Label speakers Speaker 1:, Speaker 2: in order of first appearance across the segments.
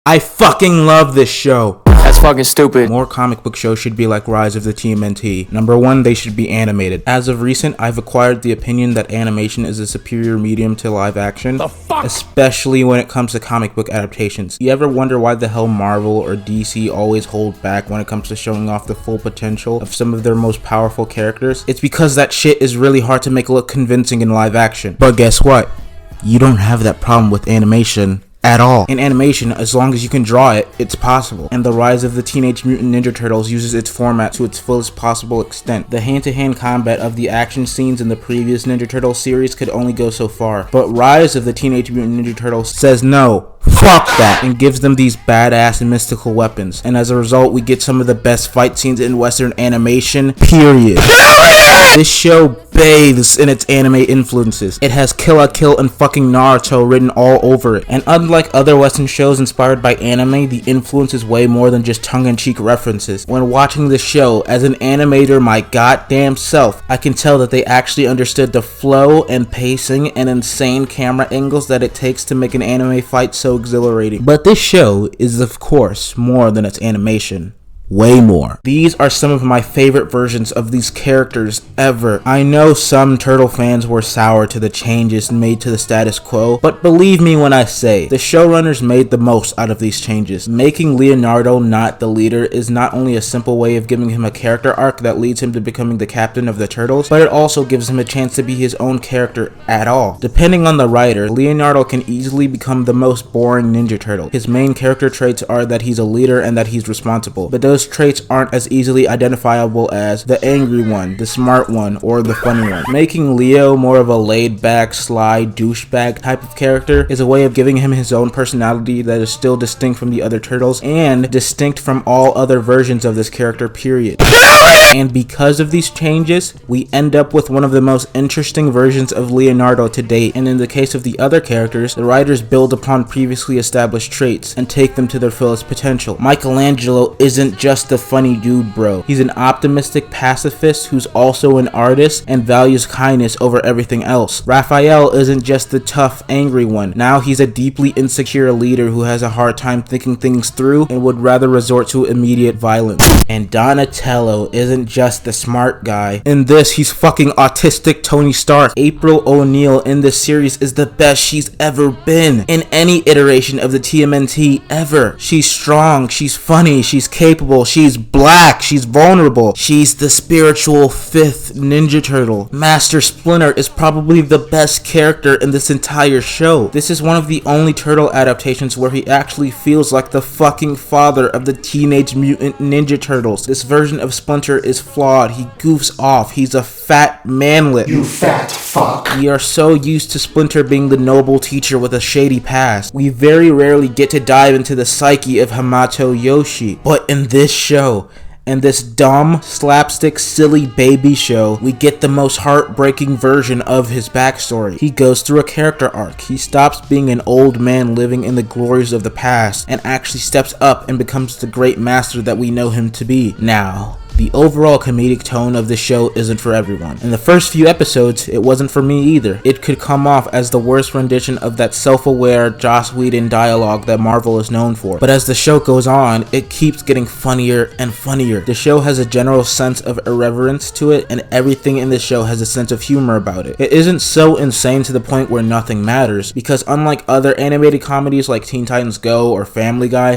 Speaker 1: I fucking love this show.
Speaker 2: That's fucking stupid.
Speaker 1: More comic book shows should be like Rise of the TMNT. Number one, they should be animated. As of recent, I've acquired the opinion that animation is a superior medium to live action.
Speaker 2: The fuck?
Speaker 1: Especially when it comes to comic book adaptations. You ever wonder why the hell Marvel or DC always hold back when it comes to showing off the full potential of some of their most powerful characters? It's because that shit is really hard to make look convincing in live action. But guess what? You don't have that problem with animation at all. In animation, as long as you can draw it, it's possible. And the Rise of the Teenage Mutant Ninja Turtles uses its format to its fullest possible extent. The hand-to-hand combat of the action scenes in the previous Ninja Turtles series could only go so far. But Rise of the Teenage Mutant Ninja Turtles says no. Fuck that, and gives them these badass and mystical weapons. And as a result, we get some of the best fight scenes in Western animation, period. This show bathes in its anime influences. It has Kill la Kill and fucking Naruto written all over it. And unlike other Western shows inspired by anime, the influence is way more than just tongue-in-cheek references. When watching the show, as an animator my goddamn self, I can tell that they actually understood the flow and pacing and insane camera angles that it takes to make an anime fight so exhilarating. But this show is of course more than its animation. Way more. These are some of my favorite versions of these characters ever. I know some Turtle fans were sour to the changes made to the status quo, but believe me when I say, the showrunners made the most out of these changes. Making Leonardo not the leader is not only a simple way of giving him a character arc that leads him to becoming the captain of the Turtles, but it also gives him a chance to be his own character at all. Depending on the writer, Leonardo can easily become the most boring Ninja Turtle. His main character traits are that he's a leader and that he's responsible, but those traits aren't as easily identifiable as the angry one, the smart one, or the funny one. Making Leo more of a laid-back, sly, douchebag type of character is a way of giving him his own personality that is still distinct from the other Turtles and distinct from all other versions of this character, period. And because of these changes, we end up with one of the most interesting versions of Leonardo to date. And in the case of the other characters, the writers build upon previously established traits and take them to their fullest potential. Michelangelo isn't just a funny dude, bro. He's an optimistic pacifist who's also an artist and values kindness over everything else. Raphael isn't just the tough, angry one. Now he's a deeply insecure leader who has a hard time thinking things through and would rather resort to immediate violence. And Donatello isn't just the smart guy. In this, he's fucking autistic Tony Stark. April O'Neil in this series is the best she's ever been in any iteration of the TMNT ever. She's strong, she's funny, she's capable, she's black, she's vulnerable. She's the spiritual fifth Ninja Turtle. Master Splinter is probably the best character in this entire show. This is one of the only Turtle adaptations where he actually feels like the fucking father of the Teenage Mutant Ninja Turtles. This version of Splinter is flawed. He goofs off. He's a fat manlet.
Speaker 3: You fat fuck.
Speaker 1: We are so used to Splinter being the noble teacher with a shady past. We very rarely get to dive into the psyche of Hamato Yoshi. But in this show, and this dumb, slapstick, silly baby show, we get the most heartbreaking version of his backstory. He goes through a character arc. He stops being an old man living in the glories of the past and actually steps up and becomes the great master that we know him to be. Now, the overall comedic tone of this show isn't for everyone. In the first few episodes, it wasn't for me either. It could come off as the worst rendition of that self-aware Joss Whedon dialogue that Marvel is known for. But as the show goes on, it keeps getting funnier and funnier. The show has a general sense of irreverence to it, and everything in the show has a sense of humor about it. It isn't so insane to the point where nothing matters, because unlike other animated comedies like Teen Titans Go or Family Guy,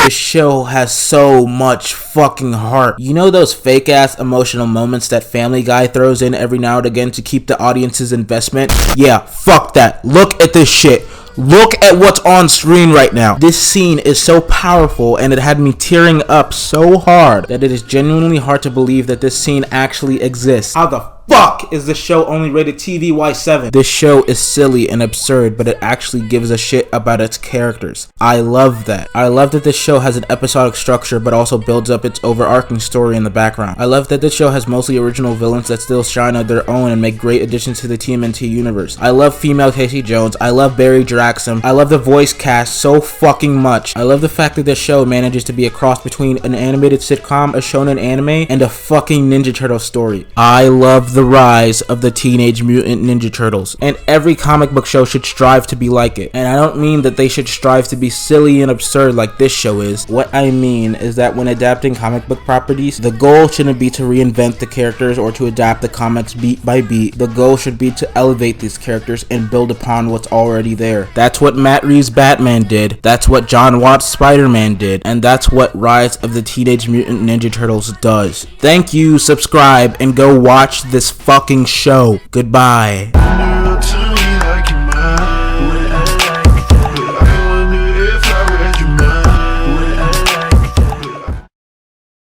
Speaker 1: this show has so much fucking heart. You know those fake ass emotional moments that Family Guy throws in every now and again to keep the audience's investment? Yeah, fuck that. Look at this shit. Look at what's on screen right now. This scene is so powerful and it had me tearing up so hard that it is genuinely hard to believe that this scene actually exists. How the fuck is this show only rated TVY7? This show is silly and absurd, but it actually gives a shit about its characters. I love that. I love that this show has an episodic structure but also builds up its overarching story in the background. I love that this show has mostly original villains that still shine on their own and make great additions to the TMNT universe. I love female Casey Jones. I love Barry Draxum. I love the voice cast so fucking much. I love the fact that this show manages to be a cross between an animated sitcom, a shonen anime, and a fucking Ninja Turtle story. I love of the rise of the Teenage Mutant Ninja Turtles, and every comic book show should strive to be like it. And I don't mean that they should strive to be silly and absurd like this show is. What I mean is that when adapting comic book properties, the goal shouldn't be to reinvent the characters or to adapt the comics beat by beat. The goal should be to elevate these characters and build upon what's already there. That's what Matt Reeves' Batman did, that's what John Watts' Spider-Man did, and that's what Rise of the Teenage Mutant Ninja Turtles does. Thank you, subscribe, and go watch this fucking show. Goodbye.